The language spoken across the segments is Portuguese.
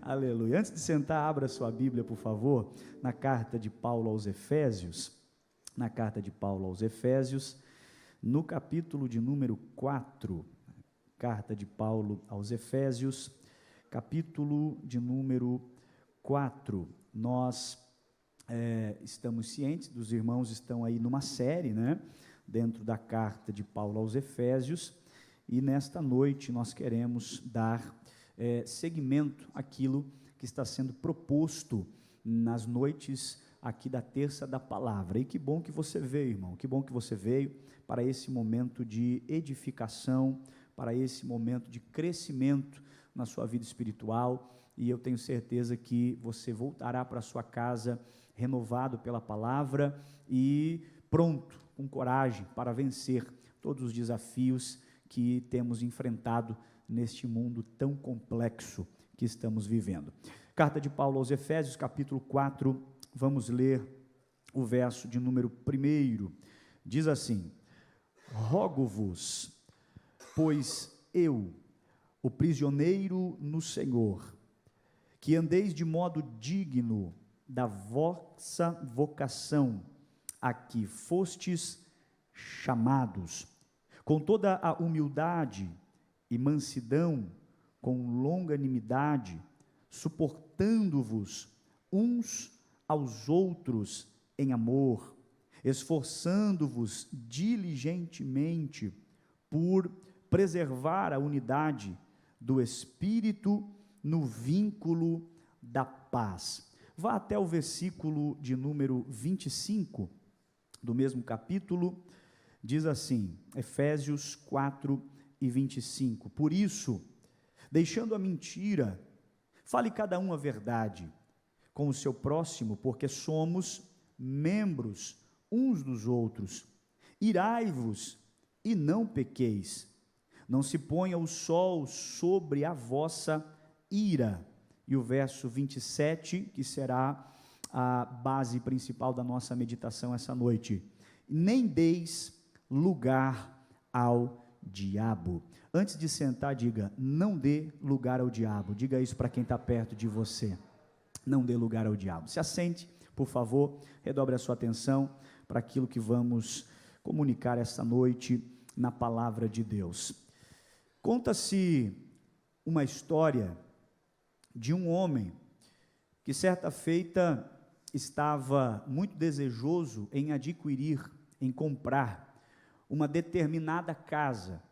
Aleluia. Antes de sentar, abra sua Bíblia, por favor, na carta de Paulo aos Efésios, no capítulo de número 4, carta de Paulo aos Efésios, capítulo de número 4, nós estamos cientes, dos irmãos estão aí numa série, dentro da carta de Paulo aos Efésios, e nesta noite nós queremos dar seguimento àquilo que está sendo proposto nas noites aqui da Terça da Palavra. E que bom que você veio, irmão, que bom que você veio para esse momento de edificação, para esse momento de crescimento na sua vida espiritual, e eu tenho certeza que você voltará para a sua casa renovado pela palavra e pronto, com coragem para vencer todos os desafios que temos enfrentado neste mundo tão complexo que estamos vivendo. Carta de Paulo aos Efésios, capítulo 4, vamos ler o verso de número 1, diz assim: rogo-vos, pois eu, o prisioneiro no Senhor, que andeis de modo digno da vossa vocação, a que fostes chamados, com toda a humildade e mansidão, com longanimidade, suportando-vos uns aos outros em amor, esforçando-vos diligentemente por preservar a unidade do Espírito no vínculo da paz. Vá até o versículo de número 25, do mesmo capítulo, diz assim, Efésios 4 e 25, por isso, deixando a mentira, fale cada um a verdade com o seu próximo, porque somos membros uns dos outros. Irai-vos e não pequeis, não se ponha o sol sobre a vossa ira. E o verso 27, que será a base principal da nossa meditação essa noite: nem deis lugar ao diabo. Antes de sentar, diga: não dê lugar ao diabo. Diga isso para quem está perto de você: não dê lugar ao diabo. Se assente, por favor, redobre a sua atenção para aquilo que vamos comunicar esta noite na palavra de Deus. Conta-se uma história de um homem que certa feita estava muito desejoso em adquirir, em comprar uma determinada casa.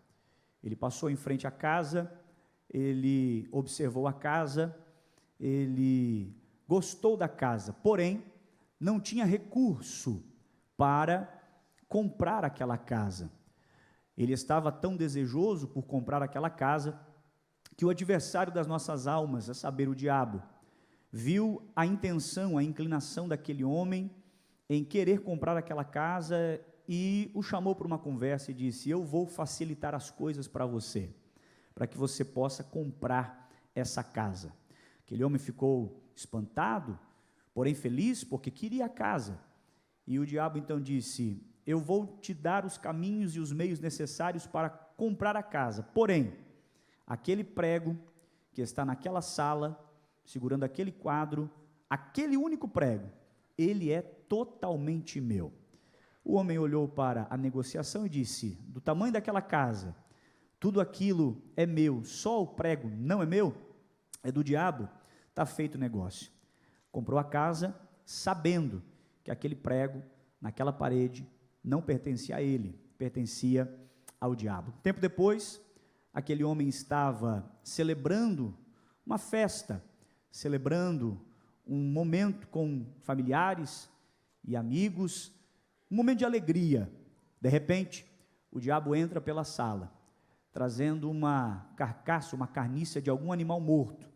Ele passou em frente à casa, ele observou a casa, ele gostou da casa, porém não tinha recurso para comprar aquela casa. Ele estava tão desejoso por comprar aquela casa que o adversário das nossas almas, a saber, o diabo, viu a intenção, a inclinação daquele homem em querer comprar aquela casa e o chamou para uma conversa e disse: eu vou facilitar as coisas para você, para que você possa comprar essa casa. Aquele homem ficou espantado, porém feliz, porque queria a casa. E o diabo então disse: eu vou te dar os caminhos e os meios necessários para comprar a casa, porém, aquele prego que está naquela sala, segurando aquele quadro, aquele único prego, ele é totalmente meu. O homem olhou para a negociação e disse: do tamanho daquela casa, tudo aquilo é meu, só o prego não é meu? É do diabo? Está feito o negócio. Comprou a casa, sabendo que aquele prego, naquela parede, não pertencia a ele, pertencia ao diabo. Tempo depois, aquele homem estava celebrando uma festa, celebrando um momento com familiares e amigos, um momento de alegria. De repente, o diabo entra pela sala, trazendo uma carcaça, uma carniça de algum animal morto,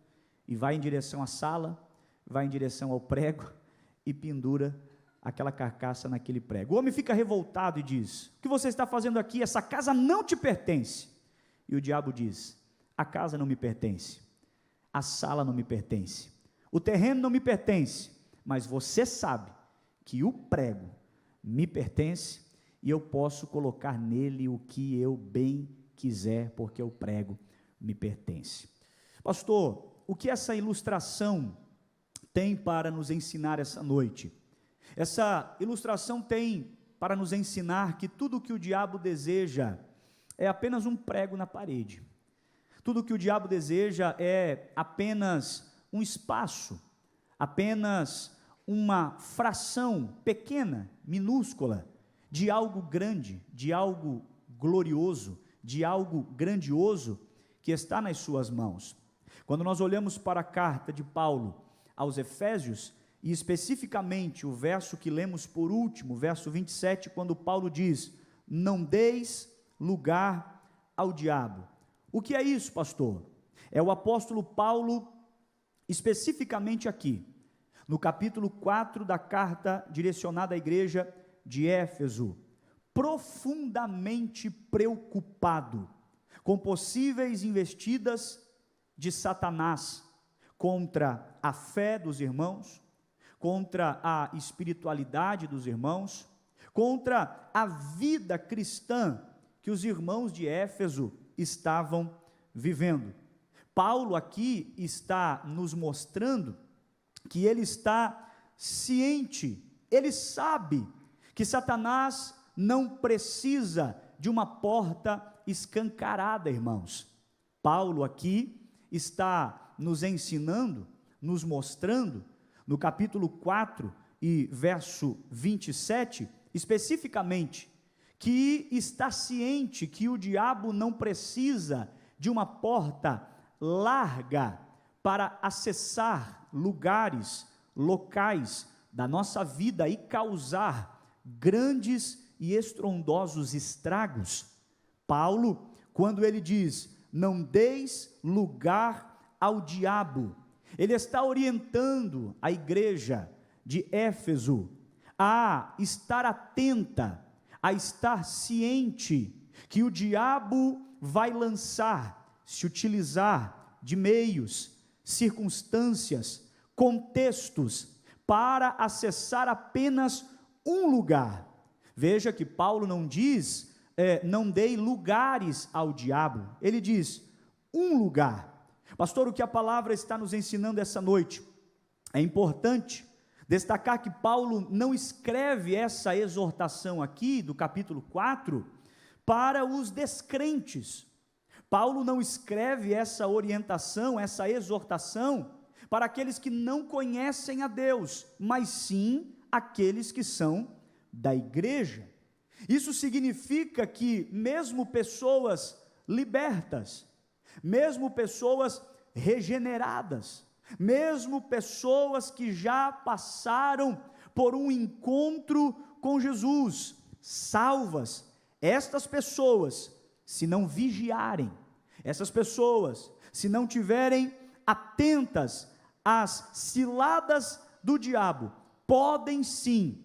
e vai em direção à sala, vai em direção ao prego e pendura aquela carcaça naquele prego. O homem fica revoltado e diz: o que você está fazendo aqui? Essa casa não te pertence. E o diabo diz: a casa não me pertence, a sala não me pertence, o terreno não me pertence, mas você sabe que o prego me pertence e eu posso colocar nele o que eu bem quiser, porque o prego me pertence. Pastor, o que essa ilustração tem para nos ensinar essa noite? Essa ilustração tem para nos ensinar que tudo que o diabo deseja é apenas um prego na parede. Tudo que o diabo deseja é apenas um espaço, apenas uma fração pequena, minúscula, de algo grande, de algo glorioso, de algo grandioso que está nas suas mãos. Quando nós olhamos para a carta de Paulo aos Efésios, e especificamente o verso que lemos por último, verso 27, quando Paulo diz: não deis lugar ao diabo. O que é isso, pastor? É o apóstolo Paulo, especificamente aqui, no capítulo 4 da carta direcionada à igreja de Éfeso, profundamente preocupado com possíveis investidas de Satanás contra a fé dos irmãos, contra a espiritualidade dos irmãos, contra a vida cristã que os irmãos de Éfeso estavam vivendo. Paulo aqui está nos mostrando que ele está ciente, ele sabe que Satanás não precisa de uma porta escancarada, irmãos. Paulo aqui está nos ensinando, nos mostrando, no capítulo 4 e verso 27, especificamente, que está ciente que o diabo não precisa de uma porta larga para acessar lugares, locais da nossa vida e causar grandes e estrondosos estragos. Paulo, quando ele diz: não deis lugar ao diabo, ele está orientando a igreja de Éfeso a estar atenta, a estar ciente que o diabo vai lançar, se utilizar de meios, circunstâncias, contextos, para acessar apenas um lugar. Veja que Paulo não diz, não dei lugares ao diabo, ele diz, um lugar. Pastor, o que a palavra está nos ensinando essa noite? É importante destacar que Paulo não escreve essa exortação aqui, do capítulo 4, para os descrentes. Paulo não escreve essa orientação, essa exortação, para aqueles que não conhecem a Deus, mas sim aqueles que são da igreja. Isso significa que mesmo pessoas libertas, mesmo pessoas regeneradas, mesmo pessoas que já passaram por um encontro com Jesus, salvas, estas pessoas, se não vigiarem, essas pessoas, se não tiverem atentas às ciladas do diabo, podem sim,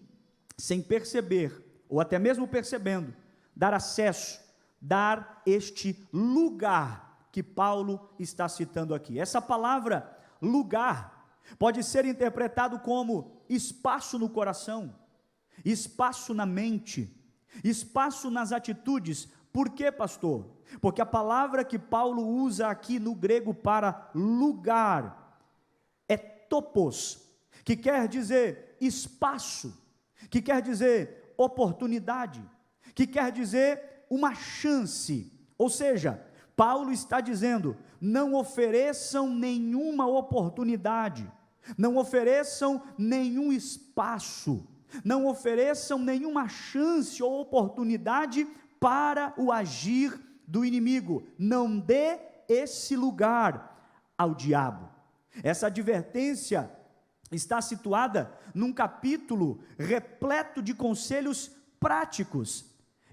sem perceber, ou até mesmo percebendo, dar acesso, dar este lugar que Paulo está citando aqui. Essa palavra lugar pode ser interpretado como espaço no coração, espaço na mente, espaço nas atitudes. Por quê, pastor? Porque a palavra que Paulo usa aqui no grego para lugar é topos, que quer dizer espaço, que quer dizer oportunidade, que quer dizer uma chance. Ou seja, Paulo está dizendo: não ofereçam nenhuma oportunidade, não ofereçam nenhum espaço, não ofereçam nenhuma chance ou oportunidade para o agir do inimigo. Não dê esse lugar ao diabo. Essa advertência está situada num capítulo repleto de conselhos práticos.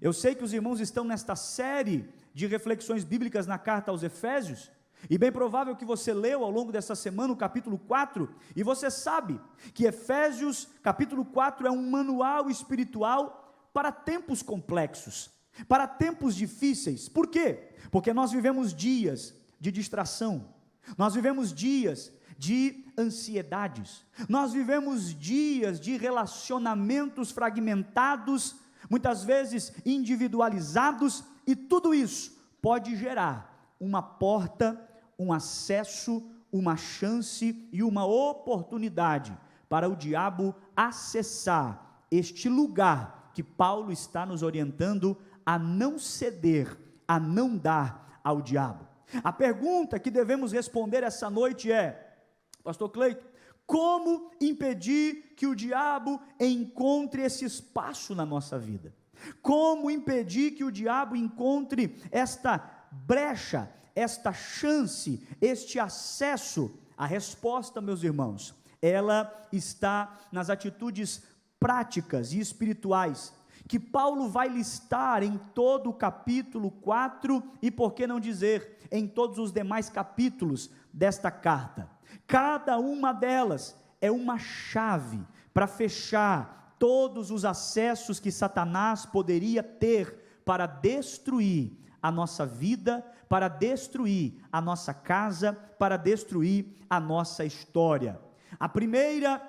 Eu sei que os irmãos estão nesta série de reflexões bíblicas na carta aos Efésios, e bem provável que você leu ao longo dessa semana o capítulo 4, e você sabe que Efésios capítulo 4 é um manual espiritual para tempos complexos, para tempos difíceis. Por quê? Porque nós vivemos dias de distração, nós vivemos dias de ansiedades, nós vivemos dias de relacionamentos fragmentados, muitas vezes individualizados, e tudo isso pode gerar uma porta, um acesso, uma chance e uma oportunidade para o diabo acessar este lugar que Paulo está nos orientando a não ceder, a não dar ao diabo. A pergunta que devemos responder essa noite é: pastor Cleiton, como impedir que o diabo encontre esse espaço na nossa vida? Como impedir que o diabo encontre esta brecha, esta chance, este acesso? A resposta, meus irmãos, ela está nas atitudes práticas e espirituais que Paulo vai listar em todo o capítulo 4 e, por que não dizer, em todos os demais capítulos desta carta. Cada uma delas é uma chave para fechar todos os acessos que Satanás poderia ter para destruir a nossa vida, para destruir a nossa casa, para destruir a nossa história. A primeira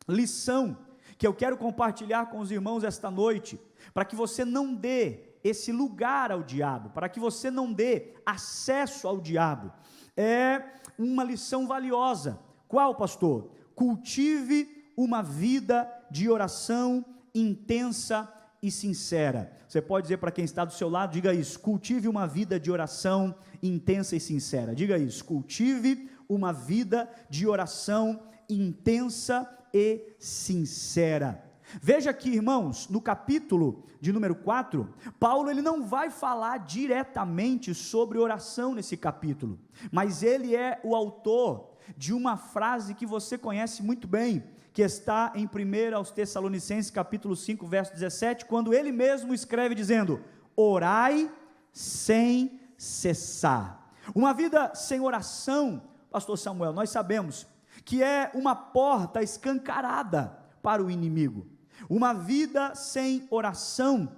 lição que eu quero compartilhar com os irmãos esta noite, para que você não dê esse lugar ao diabo, para que você não dê acesso ao diabo, é uma lição valiosa. Qual, pastor? Cultive uma vida de oração intensa e sincera. Você pode dizer para quem está do seu lado, diga isso: cultive uma vida de oração intensa e sincera. Diga isso: cultive uma vida de oração intensa e sincera. Veja aqui, irmãos, no capítulo de número 4, Paulo ele não vai falar diretamente sobre oração nesse capítulo, mas ele é o autor de uma frase que você conhece muito bem, que está em 1 aos Tessalonicenses capítulo 5, verso 17, quando ele mesmo escreve dizendo: orai sem cessar. Uma vida sem oração, pastor Samuel, nós sabemos que é uma porta escancarada para o inimigo. Uma vida sem oração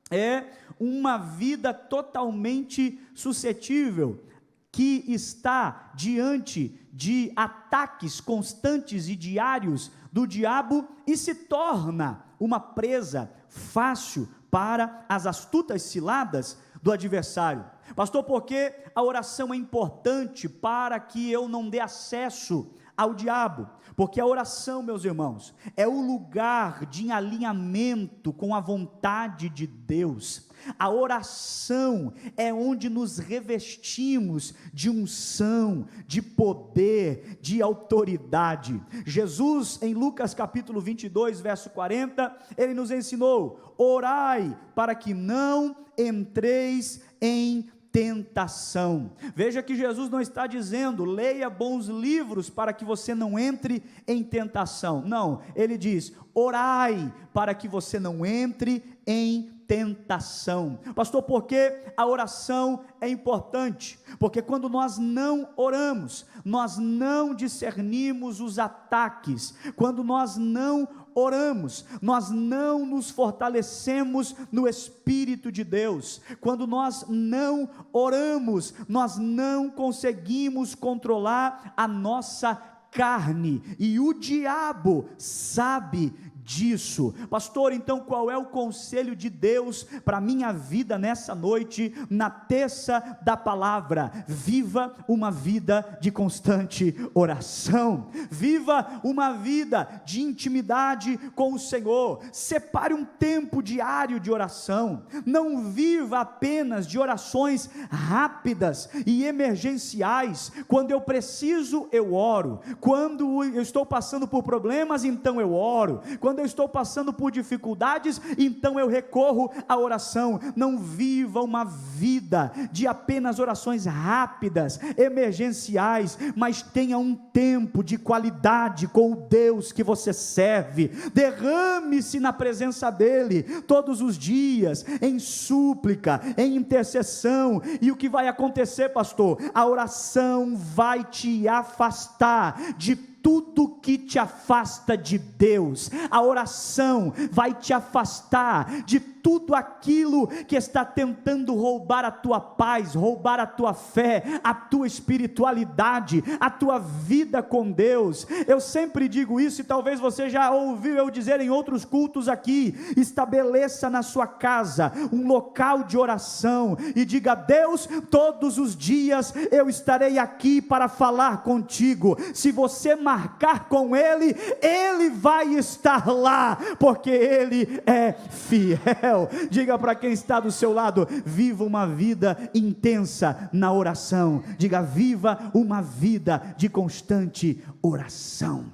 é uma vida totalmente suscetível, que está diante de ataques constantes e diários do diabo e se torna uma presa fácil para as astutas ciladas do adversário. Pastor, por que a oração é importante para que eu não dê acesso ao diabo? Porque a oração, meus irmãos, é o lugar de alinhamento com a vontade de Deus. A oração é onde nos revestimos de unção, de poder, de autoridade. Jesus, em Lucas capítulo 22, verso 40, ele nos ensinou: orai para que não entreis em tentação. Veja que Jesus não está dizendo: leia bons livros para que você não entre em tentação. Não, ele diz: orai para que você não entre em tentação. Pastor, por que a oração é importante? Porque quando nós não oramos, nós não discernimos os ataques. Quando nós não oramos, nós não nos fortalecemos no Espírito de Deus. Quando nós não oramos, nós não conseguimos controlar a nossa carne, e o diabo sabe disso. Pastor, então qual é o conselho de Deus para a minha vida nessa noite, na terça da palavra? Viva uma vida de constante oração, viva uma vida de intimidade com o Senhor, separe um tempo diário de oração, não viva apenas de orações rápidas e emergenciais. Quando eu preciso, eu oro. Quando eu estou passando por problemas, então eu oro. Quando eu estou passando por dificuldades, então eu recorro à oração. Não viva uma vida de apenas orações rápidas, emergenciais, mas tenha um tempo de qualidade com o Deus que você serve. Derrame-se na presença dele todos os dias, em súplica, em intercessão. E o que vai acontecer, pastor? A oração vai te afastar de tudo que te afasta de Deus. A oração vai te afastar de tudo aquilo que está tentando roubar a tua paz, roubar a tua fé, a tua espiritualidade, a tua vida com Deus. Eu sempre digo isso, e talvez você já ouviu eu dizer em outros cultos aqui: estabeleça na sua casa um local de oração e diga: Deus, todos os dias eu estarei aqui para falar contigo. Se você marcar com Ele, Ele vai estar lá, porque Ele é fiel. Diga para quem está do seu lado: viva uma vida intensa na oração. Diga: viva uma vida de constante oração.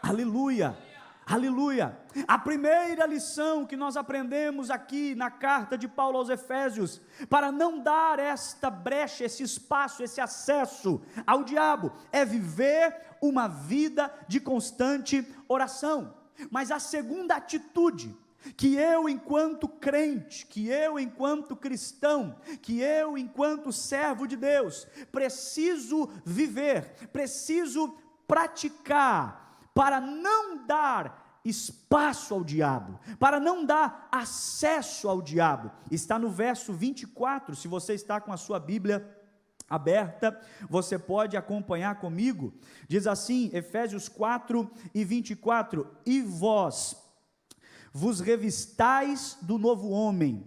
Aleluia, aleluia. A primeira lição que nós aprendemos aqui na carta de Paulo aos Efésios, para não dar esta brecha, esse espaço, esse acesso ao diabo, é viver uma vida de constante oração. Mas a segunda atitude que eu, enquanto crente, que eu, enquanto cristão, que eu, enquanto servo de Deus, preciso viver, preciso praticar, para não dar espaço ao diabo, para não dar acesso ao diabo, está no verso 24, se você está com a sua Bíblia aberta, você pode acompanhar comigo. Diz assim, Efésios 4:24: e vós vos revistais do novo homem,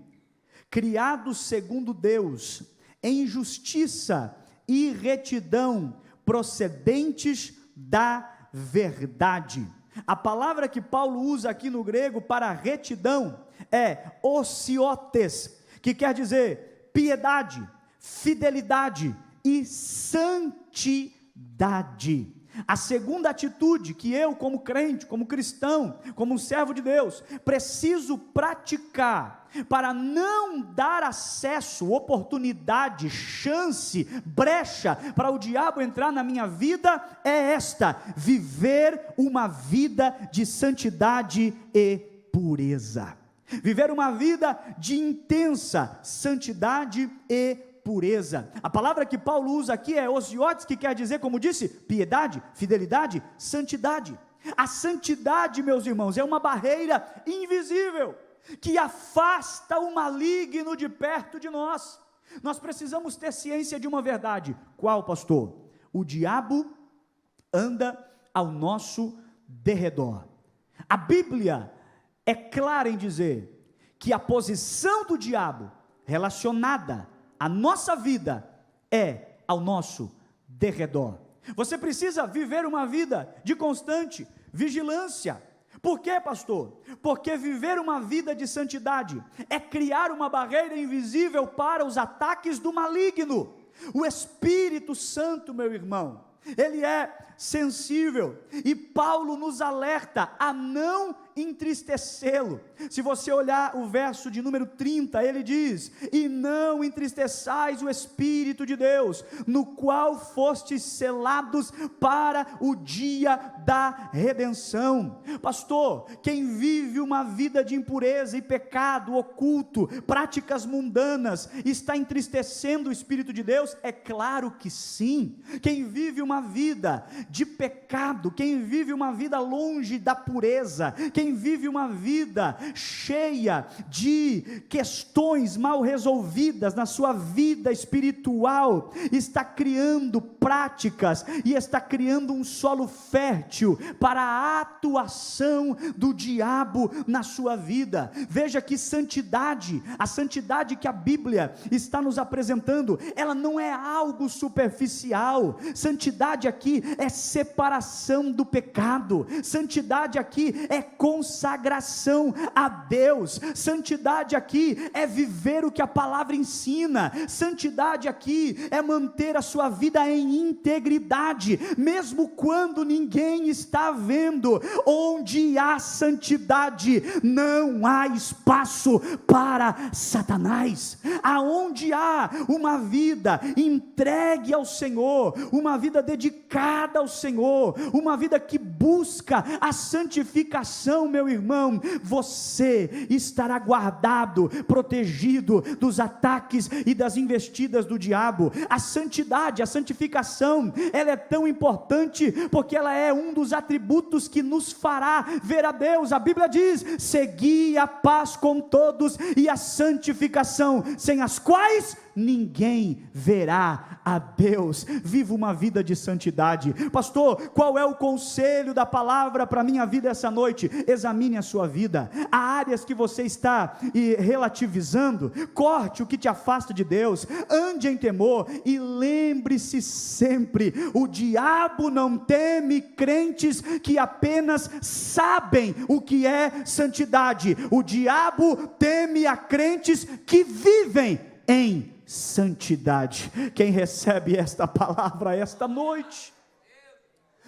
criados segundo Deus, em justiça e retidão, procedentes da verdade. A palavra que Paulo usa aqui no grego para retidão é osiotes, que quer dizer piedade, fidelidade e santidade. A segunda atitude que eu, como crente, como cristão, como um servo de Deus, preciso praticar para não dar acesso, oportunidade, chance, brecha para o diabo entrar na minha vida, é esta: viver uma vida de santidade e pureza. Viver uma vida de intensa santidade e pureza. A palavra que Paulo usa aqui é osiotes, que quer dizer, como disse, piedade, fidelidade, santidade. A santidade, meus irmãos, é uma barreira invisível que afasta o maligno de perto de nós. Nós precisamos ter ciência de uma verdade. Qual, pastor? O diabo anda ao nosso derredor. A Bíblia é clara em dizer que a posição do diabo relacionada à nossa vida é ao nosso derredor. Você precisa viver uma vida de constante vigilância. Por quê, pastor? Porque viver uma vida de santidade é criar uma barreira invisível para os ataques do maligno. O Espírito Santo, meu irmão, ele é sensível, e Paulo nos alerta a não entristecê-lo. Se você olhar o verso de número 30, ele diz: e não entristeçais o Espírito de Deus, no qual fostes selados para o dia da redenção. Pastor, quem vive uma vida de impureza e pecado oculto, práticas mundanas, está entristecendo o Espírito de Deus? É claro que sim. Quem vive uma vida de pecado, quem vive uma vida longe da pureza, quem vive uma vida cheia de questões mal resolvidas na sua vida espiritual, está criando práticas e está criando um solo fértil para a atuação do diabo na sua vida. Veja que santidade, a santidade que a Bíblia está nos apresentando, ela não é algo superficial. Santidade aqui é separação do pecado. Santidade aqui é consagração a Deus. Santidade aqui é viver o que a palavra ensina. Santidade aqui é manter a sua vida em integridade, mesmo quando ninguém está vendo. Onde há santidade, não há espaço para Satanás. Aonde há uma vida entregue ao Senhor, uma vida dedicada ao Senhor, uma vida que busca a santificação, meu irmão, você estará guardado, protegido dos ataques e das investidas do diabo. A santidade, a santificação, ela é tão importante porque ela é um dos atributos que nos fará ver a Deus. A Bíblia diz: segui a paz com todos e a santificação, sem as quais ninguém verá a Deus. Viva uma vida de santidade. Pastor, qual é o conselho da palavra para a minha vida essa noite? Examine a sua vida. Há áreas que você está relativizando, corte o que te afasta de Deus, ande em temor e lembre-se sempre: o diabo não teme crentes que apenas sabem o que é santidade. O diabo teme a crentes que vivem em santidade. Quem recebe esta palavra esta noite?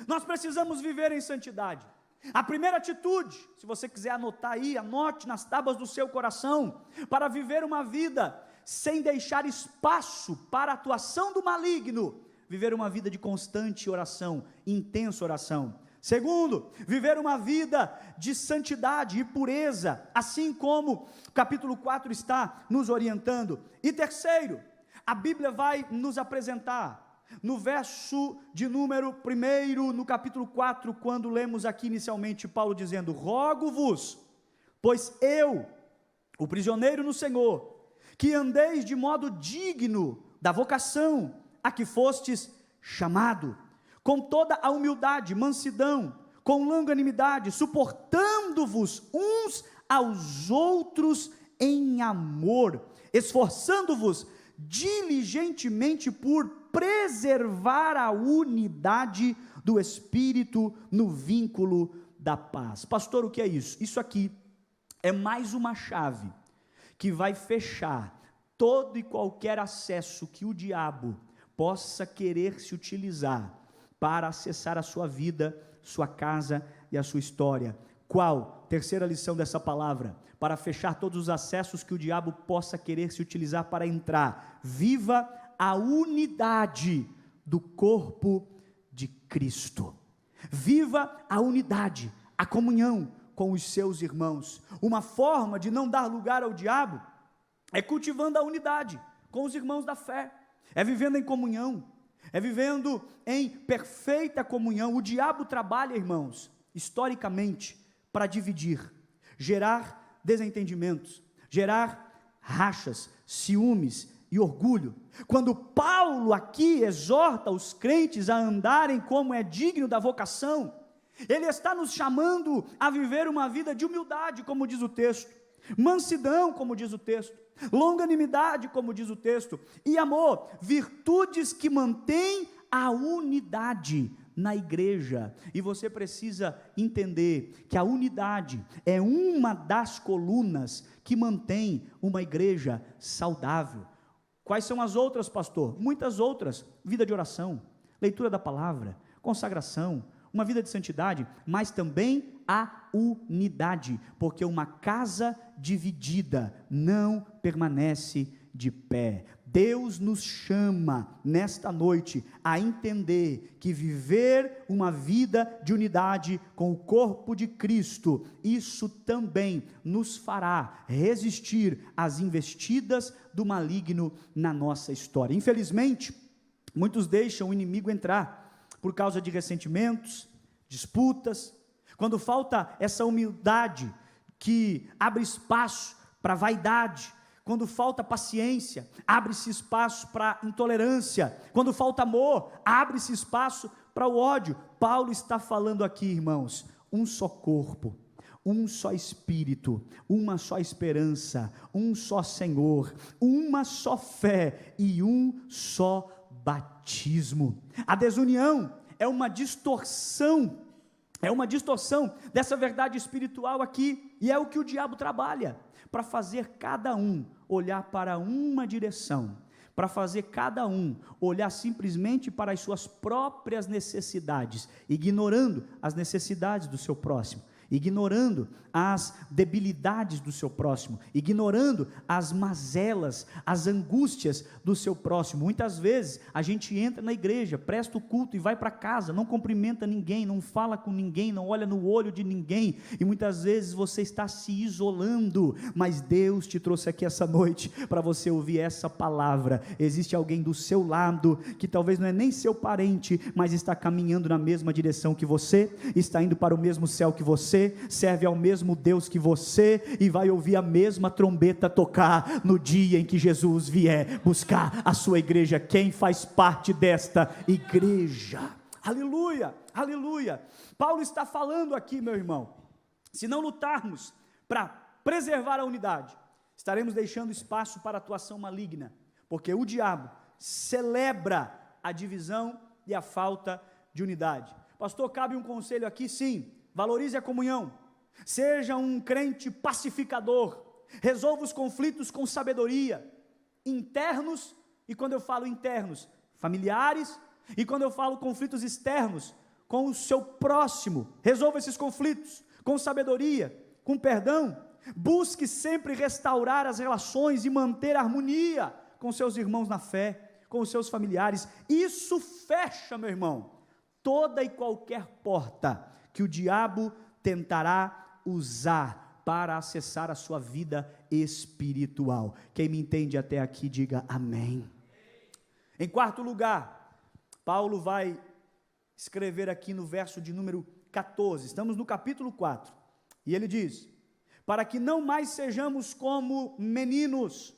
Nós precisamos viver em santidade. A primeira atitude, se você quiser anotar aí, anote nas tábuas do seu coração, para viver uma vida sem deixar espaço para a atuação do maligno: viver uma vida de constante oração, intensa oração. Segundo, viver uma vida de santidade e pureza, assim como o capítulo 4 está nos orientando. E terceiro, a Bíblia vai nos apresentar, no verso de número 1, no capítulo 4, quando lemos aqui inicialmente Paulo dizendo: rogo-vos, pois eu, o prisioneiro no Senhor, que andeis de modo digno da vocação a que fostes chamado, com toda a humildade, mansidão, com longanimidade, suportando-vos uns aos outros em amor, esforçando-vos diligentemente por preservar a unidade do Espírito no vínculo da paz. Pastor, o que é isso? Isso aqui é mais uma chave que vai fechar todo e qualquer acesso que o diabo possa querer se utilizar para acessar a sua vida, sua casa e a sua história. Qual? Terceira lição dessa palavra: para fechar todos os acessos que o diabo possa querer se utilizar para entrar. Viva a unidade do corpo de Cristo. Viva a unidade, a comunhão com os seus irmãos. Uma forma de não dar lugar ao diabo é cultivando a unidade com os irmãos da fé, é vivendo em comunhão, é vivendo em perfeita comunhão. O diabo trabalha, irmãos, historicamente, para dividir, gerar desentendimentos, gerar rachas, ciúmes e orgulho. Quando Paulo aqui exorta os crentes a andarem como é digno da vocação, ele está nos chamando a viver uma vida de humildade, como diz o texto, mansidão, como diz o texto, longanimidade, como diz o texto, e amor, virtudes que mantêm a unidade na igreja. E você precisa entender que a unidade é uma das colunas que mantém uma igreja saudável. Quais são as outras, pastor? Muitas outras: vida de oração, leitura da palavra, consagração, uma vida de santidade, mas também a unidade, porque uma casa dividida não permanece de pé. Deus nos chama nesta noite a entender que viver uma vida de unidade com o corpo de Cristo, isso também nos fará resistir às investidas do maligno na nossa história. Infelizmente, muitos deixam o inimigo entrar por causa de ressentimentos, disputas. Quando falta essa humildade que abre espaço para vaidade, quando falta paciência, abre-se espaço para intolerância, quando falta amor, abre-se espaço para o ódio. Paulo está falando aqui, irmãos, um só corpo, um só Espírito, uma só esperança, um só Senhor, uma só fé e um só batismo. A desunião é uma distorção dessa verdade espiritual aqui, e é o que o diabo trabalha, para fazer cada um olhar para uma direção, para fazer cada um olhar simplesmente para as suas próprias necessidades, ignorando as necessidades do seu próximo. ignorando as debilidades do seu próximo, ignorando as mazelas, as angústias do seu próximo. Muitas vezes a gente entra na igreja, presta o culto e vai para casa, não cumprimenta ninguém, não fala com ninguém, não olha no olho de ninguém, e muitas vezes você está se isolando, mas Deus te trouxe aqui essa noite para você ouvir essa palavra. Existe alguém do seu lado, que talvez não é nem seu parente, mas está caminhando na mesma direção que você, está indo para o mesmo céu que você, serve ao mesmo Deus que você, e vai ouvir a mesma trombeta tocar no dia em que Jesus vier buscar a sua igreja. Quem faz parte desta igreja? Aleluia, aleluia. Paulo está falando aqui, meu irmão, se não lutarmos para preservar a unidade, estaremos deixando espaço para a atuação maligna, porque o diabo celebra a divisão e a falta de unidade. Pastor, cabe um conselho aqui? Sim, valorize a comunhão, seja um crente pacificador, resolva os conflitos com sabedoria, internos, e quando eu falo internos, familiares, e quando eu falo conflitos externos, com o seu próximo, resolva esses conflitos com sabedoria, com perdão, busque sempre restaurar as relações e manter a harmonia com seus irmãos na fé, com os seus familiares. Isso fecha, meu irmão, toda e qualquer porta que o diabo tentará usar para acessar a sua vida espiritual. Quem me entende até aqui, diga amém. Em quarto lugar, Paulo vai escrever aqui no verso de número 14, estamos no capítulo 4, e ele diz: para que não mais sejamos como meninos,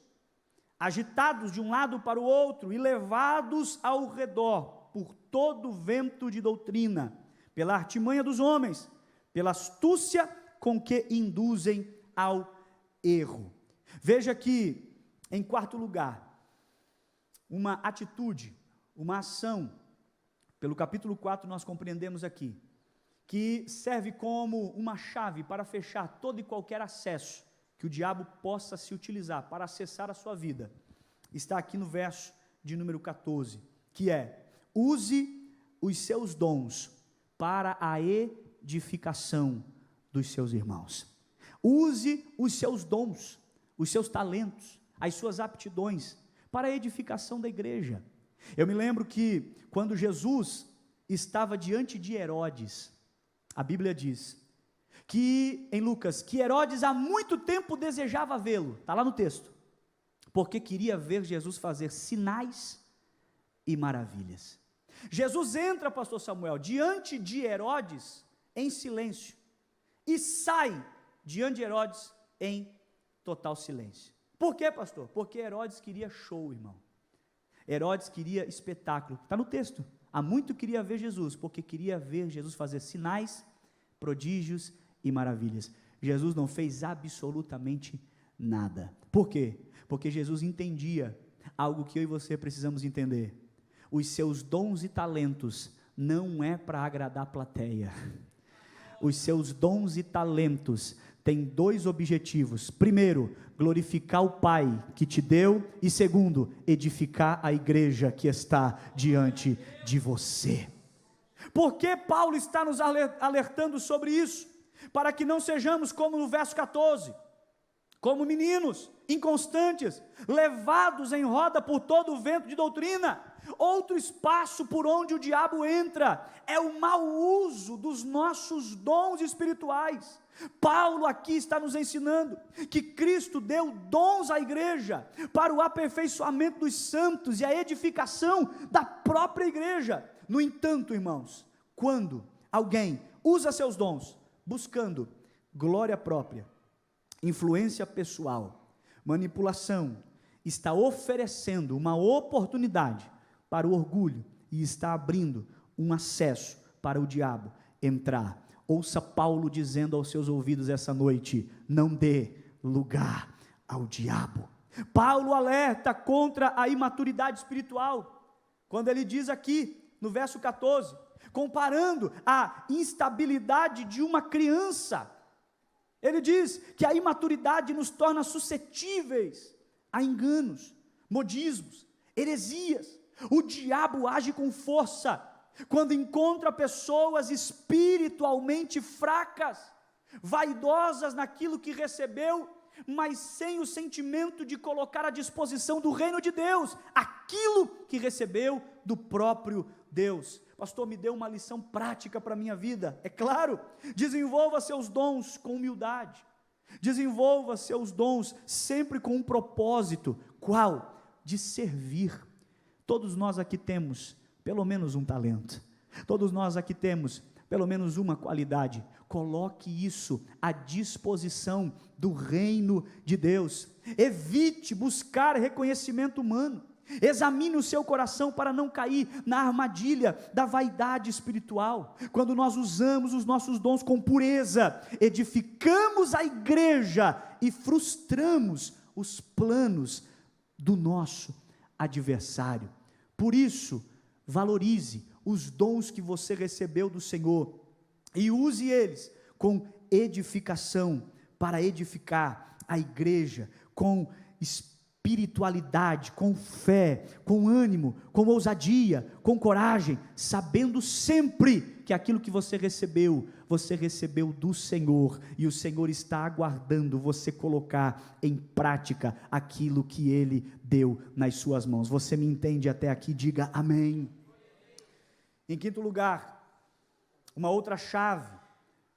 agitados de um lado para o outro e levados ao redor por todo vento de doutrina, pela artimanha dos homens, pela astúcia com que induzem ao erro. Veja que, em quarto lugar, uma atitude, uma ação, pelo capítulo 4 nós compreendemos aqui, que serve como uma chave para fechar todo e qualquer acesso que o diabo possa se utilizar para acessar a sua vida, está aqui no verso de número 14, que é: use os seus dons para a edificação dos seus irmãos. Use os seus dons, os seus talentos, as suas aptidões para a edificação da igreja. Eu me lembro que quando Jesus estava diante de Herodes, a Bíblia diz que, em Lucas, que Herodes há muito tempo desejava vê-lo, está lá no texto, porque queria ver Jesus fazer sinais e maravilhas. Jesus entra, pastor Samuel, diante de Herodes em silêncio, e sai diante de Herodes em total silêncio. Por quê, pastor? Porque Herodes queria show, irmão. Herodes queria espetáculo, está no texto. Há muito queria ver Jesus, porque queria ver Jesus fazer sinais, prodígios e maravilhas. Jesus não fez absolutamente nada. Por quê? Porque Jesus entendia algo que eu e você precisamos entender: os seus dons e talentos não é para agradar a plateia. Os seus dons e talentos têm dois objetivos: primeiro, glorificar o Pai que te deu, e segundo, edificar a igreja que está diante de você. Por que Paulo está nos alertando sobre isso? Para que não sejamos como no verso 14, como meninos inconstantes, levados em roda por todo o vento de doutrina. Outro espaço por onde o diabo entra é o mau uso dos nossos dons espirituais. Paulo aqui está nos ensinando que Cristo deu dons à igreja para o aperfeiçoamento dos santos e a edificação da própria igreja. No entanto, irmãos, quando alguém usa seus dons buscando glória própria, influência pessoal, manipulação, está oferecendo uma oportunidade para o orgulho e está abrindo um acesso para o diabo entrar. Ouça Paulo dizendo aos seus ouvidos essa noite: não dê lugar ao diabo. Paulo alerta contra a imaturidade espiritual, quando ele diz aqui no verso 14, comparando a instabilidade de uma criança. Ele diz que a imaturidade nos torna suscetíveis a enganos, modismos, heresias. O diabo age com força quando encontra pessoas espiritualmente fracas. vaidosas naquilo que recebeu, mas sem o sentimento de colocar à disposição do reino de Deus, aquilo que recebeu do próprio Deus. Pastor, me deu uma lição prática para a minha vida. É claro, desenvolva seus dons com humildade, desenvolva seus dons sempre com um propósito. Qual? De servir. Todos nós aqui temos pelo menos um talento, todos nós aqui temos pelo menos uma qualidade. Coloque isso à disposição do reino de Deus. Evite buscar reconhecimento humano. Examine o seu coração para não cair na armadilha da vaidade espiritual. Quando nós usamos os nossos dons com pureza, edificamos a igreja e frustramos os planos do nosso adversário. Por isso, valorize os dons que você recebeu do Senhor e use eles com edificação, para edificar a igreja, com espiritualidade, com fé, com ânimo, com ousadia, com coragem, sabendo sempre que aquilo que você recebeu do Senhor, e o Senhor está aguardando você colocar em prática aquilo que Ele deu nas suas mãos. Você me entende até aqui? Diga amém. Em quinto lugar, uma outra chave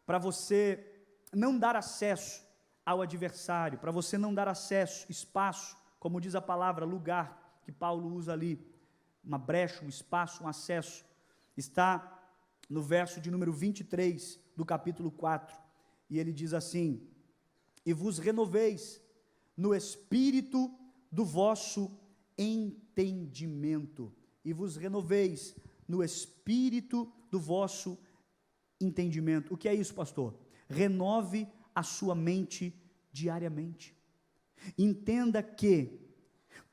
para você não dar acesso ao adversário, para você não dar acesso, espaço, como diz a palavra, lugar, que Paulo usa ali, uma brecha, um espaço, um acesso, está no verso de número 23 do capítulo 4, e ele diz assim: e vos renoveis no espírito do vosso entendimento, e vos renoveis no espírito do vosso entendimento. O que é isso, pastor? Renove a sua mente diariamente. Entenda que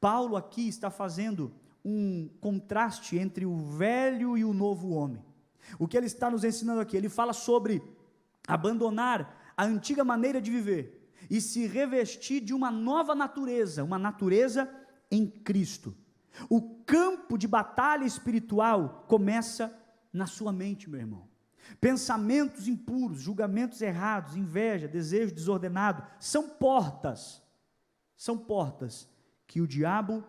Paulo aqui está fazendo um contraste entre o velho e o novo homem. O que ele está nos ensinando aqui? Ele fala sobre abandonar a antiga maneira de viver e se revestir de uma nova natureza, uma natureza em Cristo. O campo de batalha espiritual começa na sua mente, meu irmão. Pensamentos impuros, julgamentos errados, inveja, desejo desordenado, são portas que o diabo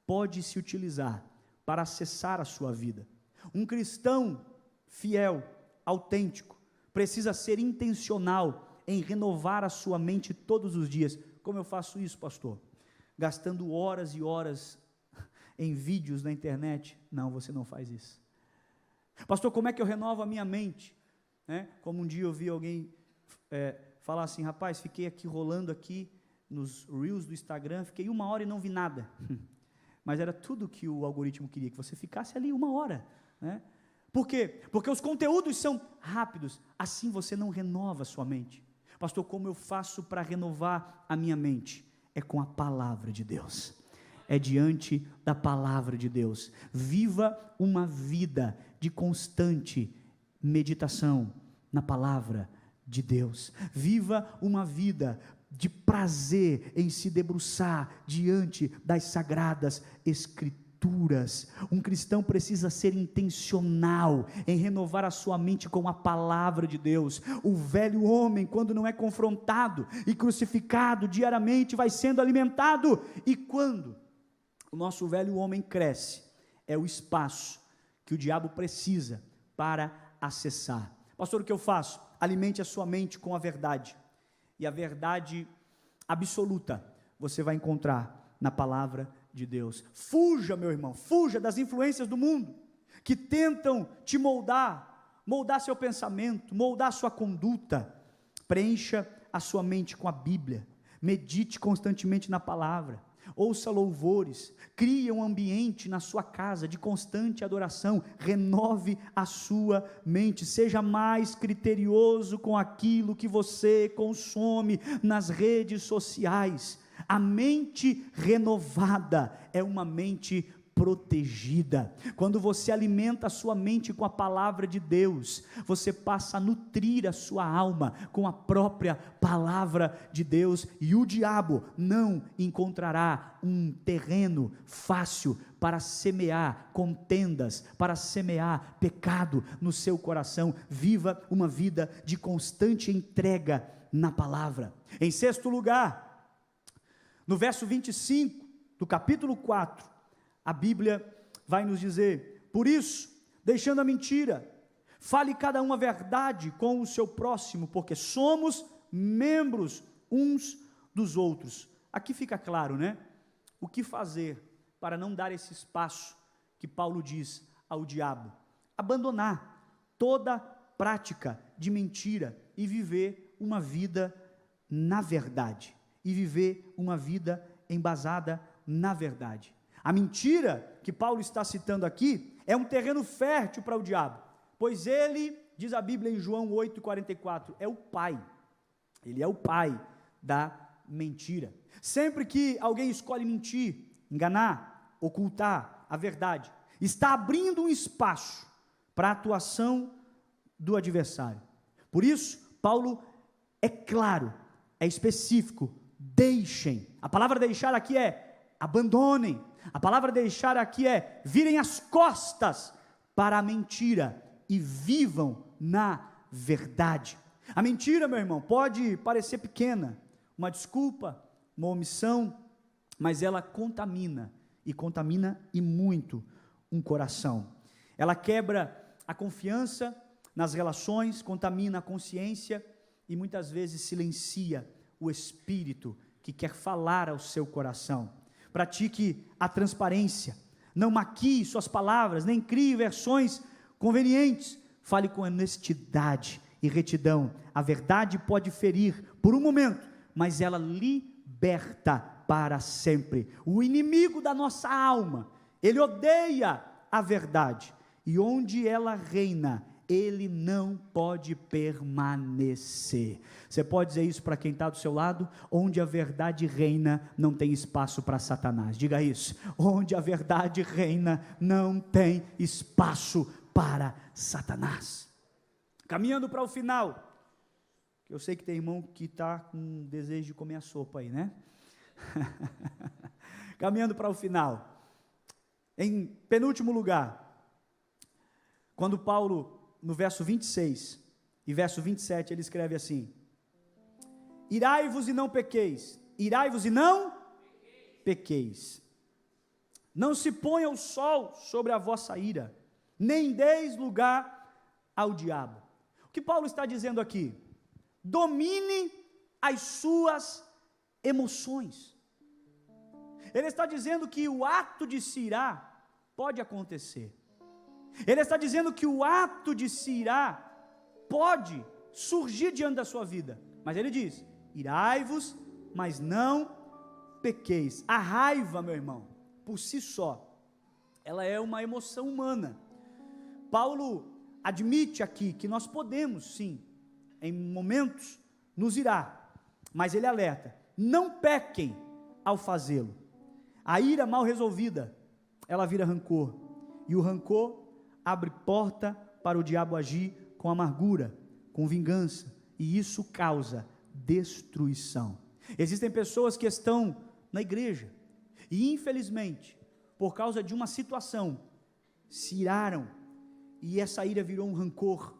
pode se utilizar para acessar a sua vida. Um cristão fiel, autêntico, precisa ser intencional em renovar a sua mente todos os dias. Como eu faço isso, pastor? Gastando horas e horas em vídeos na internet? Não, você não faz isso. Pastor, como é que eu renovo a minha mente? Como um dia eu vi alguém falar assim: rapaz, fiquei aqui rolando aqui nos Reels do Instagram, fiquei 1 hora e não vi nada. Mas era tudo que o algoritmo queria, que você ficasse ali 1 hora. Por quê? Porque os conteúdos são rápidos, assim você não renova a sua mente. Pastor, como eu faço para renovar a minha mente? É com a palavra de Deus. É diante da palavra de Deus. Viva uma vida de constante meditação na palavra de Deus. Viva uma vida de prazer em se debruçar diante das sagradas escrituras. Um cristão precisa ser intencional em renovar a sua mente com a palavra de Deus. O velho homem, quando não é confrontado e crucificado diariamente, vai sendo alimentado, e quando o nosso velho homem cresce, é o espaço que o diabo precisa para acessar. Pastor, o que eu faço? Alimente a sua mente com a verdade, e a verdade absoluta você vai encontrar na palavra de Deus. Fuja, meu irmão, fuja das influências do mundo, que tentam te moldar seu pensamento, moldar sua conduta. Preencha a sua mente com a Bíblia, medite constantemente na palavra, ouça louvores, crie um ambiente na sua casa de constante adoração, renove a sua mente, seja mais criterioso com aquilo que você consome nas redes sociais. A mente renovada é uma mente protegida. Quando você alimenta a sua mente com a palavra de Deus, você passa a nutrir a sua alma com a própria palavra de Deus, e o diabo não encontrará um terreno fácil para semear contendas, para semear pecado no seu coração. Viva uma vida de constante entrega na palavra. Em sexto lugar, no verso 25 do capítulo 4, a Bíblia vai nos dizer: por isso, deixando a mentira, fale cada um a verdade com o seu próximo, porque somos membros uns dos outros. Aqui fica claro, né? O que fazer para não dar esse espaço que Paulo diz ao diabo? Abandonar toda prática de mentira e viver uma vida na verdade, e viver uma vida embasada na verdade. A mentira que Paulo está citando aqui é um terreno fértil para o diabo, pois ele, diz a Bíblia em João 8,44, é o pai, ele é o pai da mentira. Sempre que alguém escolhe mentir, enganar, ocultar a verdade, está abrindo um espaço para a atuação do adversário. Por isso, Paulo é claro, é específico: deixem. A palavra deixar aqui é abandonem. A palavra deixar aqui é virem as costas para a mentira e vivam na verdade. A mentira, meu irmão, pode parecer pequena, uma desculpa, uma omissão, mas ela contamina, e contamina e muito um coração. Ela quebra a confiança nas relações, contamina a consciência e muitas vezes silencia o espírito que quer falar ao seu coração. Pratique a transparência, não maquie suas palavras, nem crie versões convenientes, fale com honestidade e retidão. A verdade pode ferir por um momento, mas ela liberta para sempre. O inimigo da nossa alma, ele odeia a verdade, e onde ela reina, ele não pode permanecer. Você pode dizer isso para quem está do seu lado? Onde a verdade reina, não tem espaço para Satanás. Diga isso: onde a verdade reina, não tem espaço para Satanás. Caminhando para o final, eu sei que tem irmão que está com desejo de comer a sopa aí, né? Caminhando para o final, em penúltimo lugar, quando Paulo, no verso 26 e verso 27, ele escreve assim: irai-vos e não pequeis, irai-vos e não pequeis, não se ponha o sol sobre a vossa ira, nem deis lugar ao diabo. O que Paulo está dizendo aqui? Domine as suas emoções. Ele está dizendo que o ato de se irar pode acontecer. Ele está dizendo que o ato de se irar pode surgir diante da sua vida, mas ele diz: irai-vos, mas não pequeis. A raiva, meu irmão, por si só, ela é uma emoção humana. Paulo admite aqui que nós podemos, sim, em momentos, nos irar, mas ele alerta: não pequem ao fazê-lo. A ira mal resolvida, ela vira rancor, e o rancor abre porta para o diabo agir com amargura, com vingança, e isso causa destruição. Existem pessoas que estão na igreja, e infelizmente, por causa de uma situação, se iraram, e essa ira virou um rancor,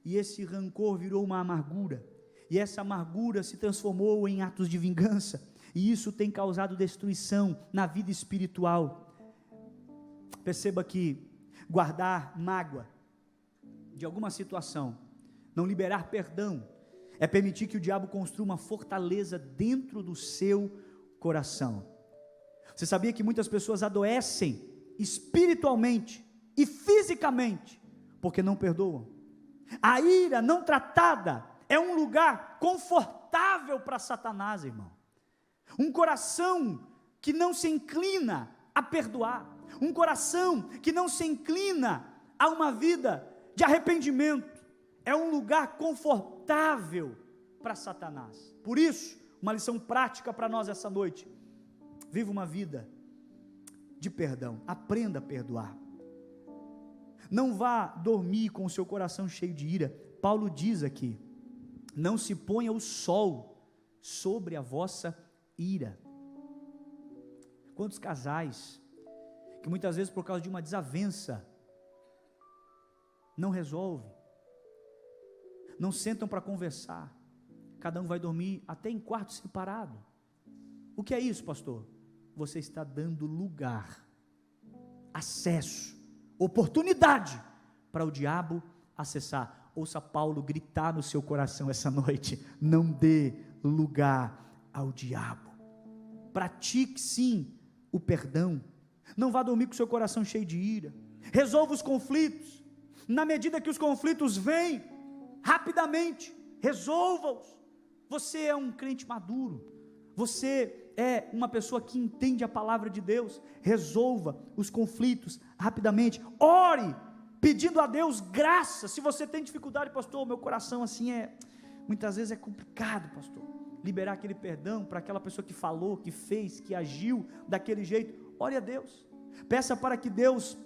e esse rancor virou uma amargura, e essa amargura se transformou em atos de vingança, e isso tem causado destruição na vida espiritual. Perceba que guardar mágoa de alguma situação, não liberar perdão, é permitir que o diabo construa uma fortaleza dentro do seu coração. Você sabia que muitas pessoas adoecem espiritualmente e fisicamente porque não perdoam? A ira não tratada é um lugar confortável para Satanás, irmão. Um coração que não se inclina a perdoar, um coração que não se inclina a uma vida de arrependimento, é um lugar confortável para Satanás. Por isso, uma lição prática para nós essa noite: viva uma vida de perdão, aprenda a perdoar. Não vá dormir com o seu coração cheio de ira. Paulo diz aqui: não se ponha o sol sobre a vossa ira. Quantos casais que muitas vezes por causa de uma desavença, não resolve, não sentam para conversar, cada um vai dormir até em quarto separado. O que é isso, pastor? Você está dando lugar, acesso, oportunidade para o diabo acessar. Ouça Paulo gritar no seu coração essa noite: não dê lugar ao diabo. Pratique sim o perdão. Não vá dormir com o seu coração cheio de ira. Resolva os conflitos. Na medida que os conflitos vêm, rapidamente, resolva-os. Você é um crente maduro. Você é uma pessoa que entende a palavra de Deus. Resolva os conflitos rapidamente. Ore, pedindo a Deus graça. Se você tem dificuldade, pastor, meu coração assim muitas vezes é complicado, pastor, liberar aquele perdão para aquela pessoa que falou, que fez, que agiu daquele jeito. Ore a Deus, peça para que Deus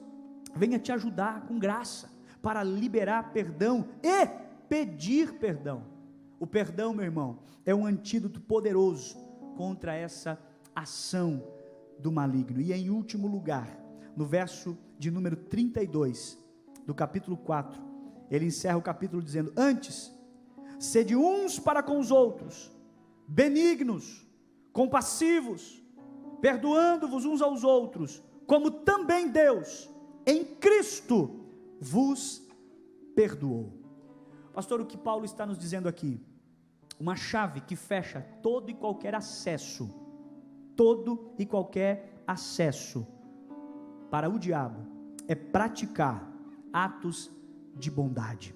venha te ajudar com graça, para liberar perdão e pedir perdão. O perdão, meu irmão, é um antídoto poderoso contra essa ação do maligno. E em último lugar, no verso de número 32, do capítulo 4, ele encerra o capítulo dizendo: antes, sede uns para com os outros, benignos, compassivos, perdoando-vos uns aos outros, como também Deus, em Cristo, vos perdoou. Pastor, o que Paulo está nos dizendo aqui? Uma chave que fecha todo e qualquer acesso para o diabo, é praticar atos de bondade.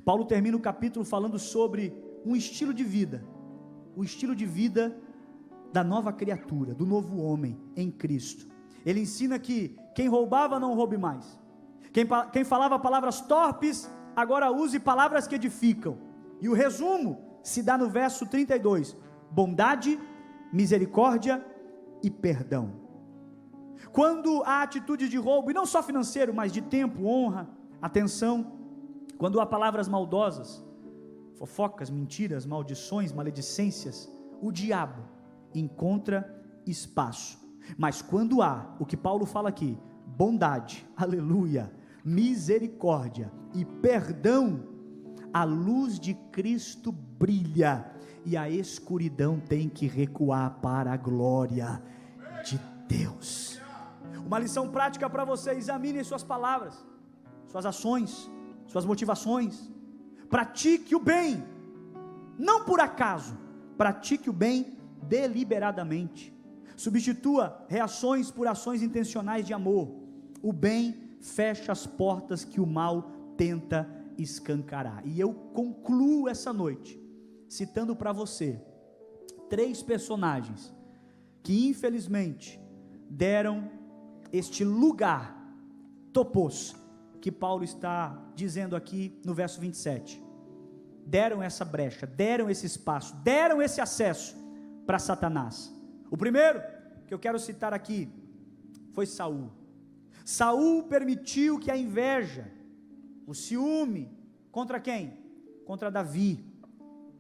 Paulo termina o capítulo falando sobre um estilo de vida, o estilo de vida da nova criatura, do novo homem em Cristo. Ele ensina que quem roubava não roube mais, quem falava palavras torpes, agora use palavras que edificam. E o resumo se dá no verso 32, bondade, misericórdia e perdão. Quando há atitude de roubo, e não só financeiro, mas de tempo, honra, atenção, quando há palavras maldosas, fofocas, mentiras, maldições, maledicências, o diabo encontra espaço. Mas quando há, o que Paulo fala aqui, bondade, aleluia, misericórdia e perdão, a luz de Cristo brilha, e a escuridão tem que recuar para a glória de Deus. Uma lição prática para você: examine suas palavras, suas ações, suas motivações, pratique o bem, não por acaso, pratique o bem deliberadamente, substitua reações por ações intencionais de amor. O bem fecha as portas que o mal tenta escancarar. E eu concluo essa noite citando para você 3 personagens que infelizmente deram este lugar, topos, que Paulo está dizendo aqui no verso 27, deram essa brecha, deram esse espaço, deram esse acesso para Satanás. O primeiro que eu quero citar aqui foi Saul. Saul permitiu que a inveja, o ciúme, contra quem? Contra Davi,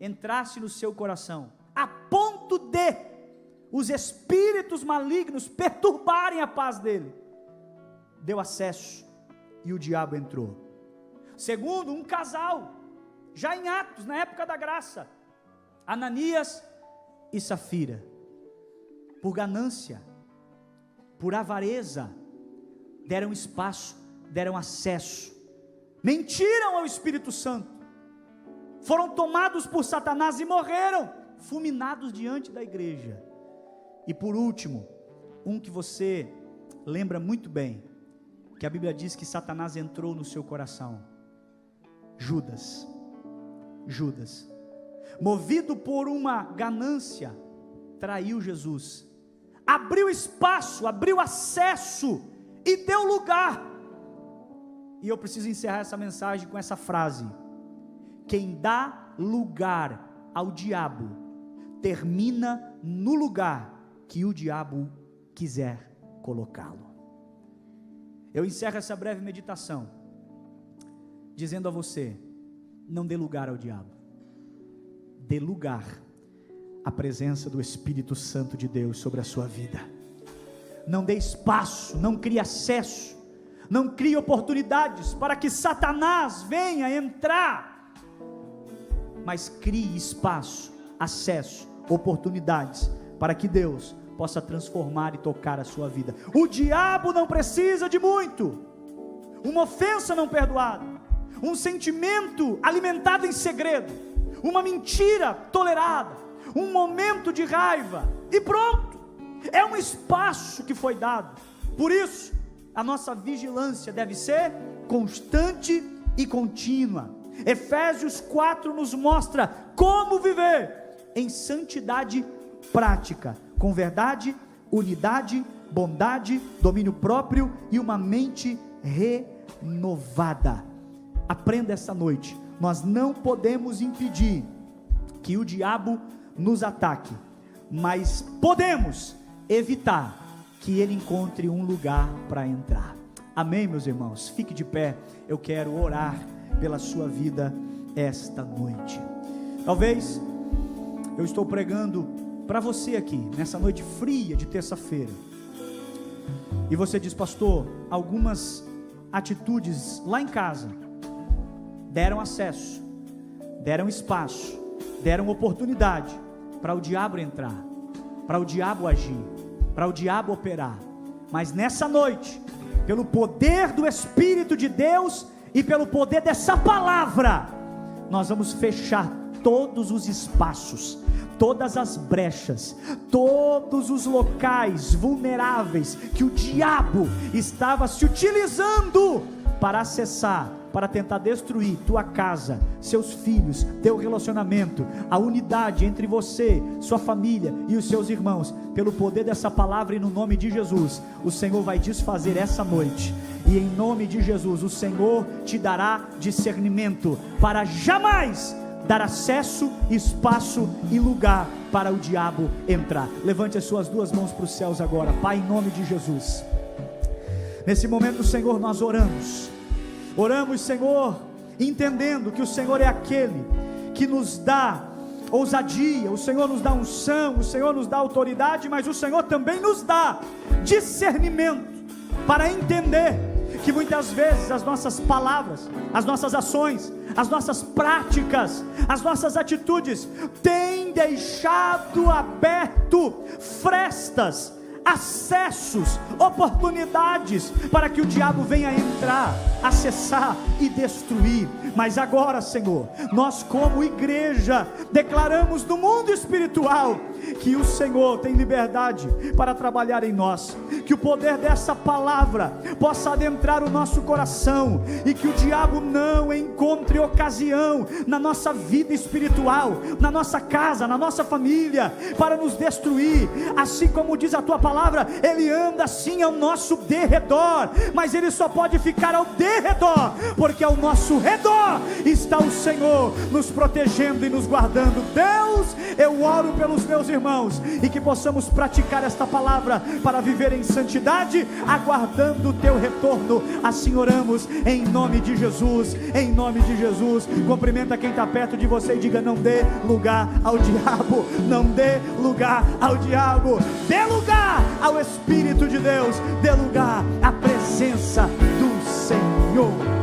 entrasse no seu coração, a ponto de os espíritos malignos perturbarem a paz dele. Deu acesso e o diabo entrou. Segundo, um casal, já em Atos, na época da graça, Ananias e Safira, por ganância, por avareza, deram espaço, deram acesso, mentiram ao Espírito Santo, foram tomados por Satanás e morreram, fulminados diante da igreja. E por último, um que você lembra muito bem, que a Bíblia diz que Satanás entrou no seu coração: Judas, movido por uma ganância, traiu Jesus, abriu espaço, abriu acesso e deu lugar. E eu preciso encerrar essa mensagem com essa frase: quem dá lugar ao diabo, termina no lugar que o diabo quiser colocá-lo. Eu encerro essa breve meditação dizendo a você: não dê lugar ao diabo, dê lugar à presença do Espírito Santo de Deus sobre a sua vida. não dê espaço, não crie acesso, não crie oportunidades para que Satanás venha entrar, mas crie espaço, acesso, oportunidades, para que Deus possa transformar e tocar a sua vida. O diabo não precisa de muito, uma ofensa não perdoada, um sentimento alimentado em segredo, uma mentira tolerada, um momento de raiva, e pronto, é um espaço que foi dado. Por isso, a nossa vigilância deve ser constante e contínua. Efésios 4 nos mostra como viver em santidade prática, com verdade, unidade, bondade, domínio próprio e uma mente renovada. Aprenda essa noite, nós não podemos impedir que o diabo nos ataque, mas podemos evitar que ele encontre um lugar para entrar. Amém, meus irmãos? Fique de pé, eu quero orar pela sua vida esta noite. Talvez eu estou pregando para você aqui, nessa noite fria de terça-feira, e você diz: pastor, algumas atitudes lá em casa deram acesso, deram espaço, deram oportunidade para o diabo entrar, para o diabo agir, para o diabo operar. Mas nessa noite, pelo poder do Espírito de Deus e pelo poder dessa palavra, nós vamos fechar todos os espaços, todas as brechas, todos os locais vulneráveis que o diabo estava se utilizando para acessar, para tentar destruir tua casa, seus filhos, teu relacionamento, a unidade entre você, sua família e os seus irmãos. Pelo poder dessa palavra e no nome de Jesus, o Senhor vai desfazer essa noite, e em nome de Jesus o Senhor te dará discernimento para jamais dar acesso, espaço e lugar para o diabo entrar. Levante as suas duas mãos para os céus agora. Pai, em nome de Jesus, nesse momento, Senhor, nós oramos, Senhor, entendendo que o Senhor é aquele que nos dá ousadia, o Senhor nos dá unção, o Senhor nos dá autoridade, mas o Senhor também nos dá discernimento para entender que muitas vezes as nossas palavras, as nossas ações, as nossas práticas, as nossas atitudes têm deixado aberto frestas, acessos, oportunidades para que o diabo venha entrar, acessar e destruir. Mas agora, Senhor, nós como igreja declaramos no mundo espiritual que o Senhor tem liberdade para trabalhar em nós, que o poder dessa palavra possa adentrar o nosso coração, e que o diabo não encontre ocasião na nossa vida espiritual, na nossa casa, na nossa família, para nos destruir. Assim como diz a tua palavra, ele anda assim ao nosso derredor, mas ele só pode ficar ao derredor, porque ao nosso redor está o Senhor nos protegendo e nos guardando. Deus, eu oro pelos meus irmãos, e que possamos praticar esta palavra para viver em santidade, aguardando o teu retorno. Assim oramos em nome de Jesus, em nome de Jesus. Cumprimenta quem está perto de você e diga: não dê lugar ao diabo, não dê lugar ao diabo, dê lugar ao Espírito de Deus, dê lugar à presença do Senhor.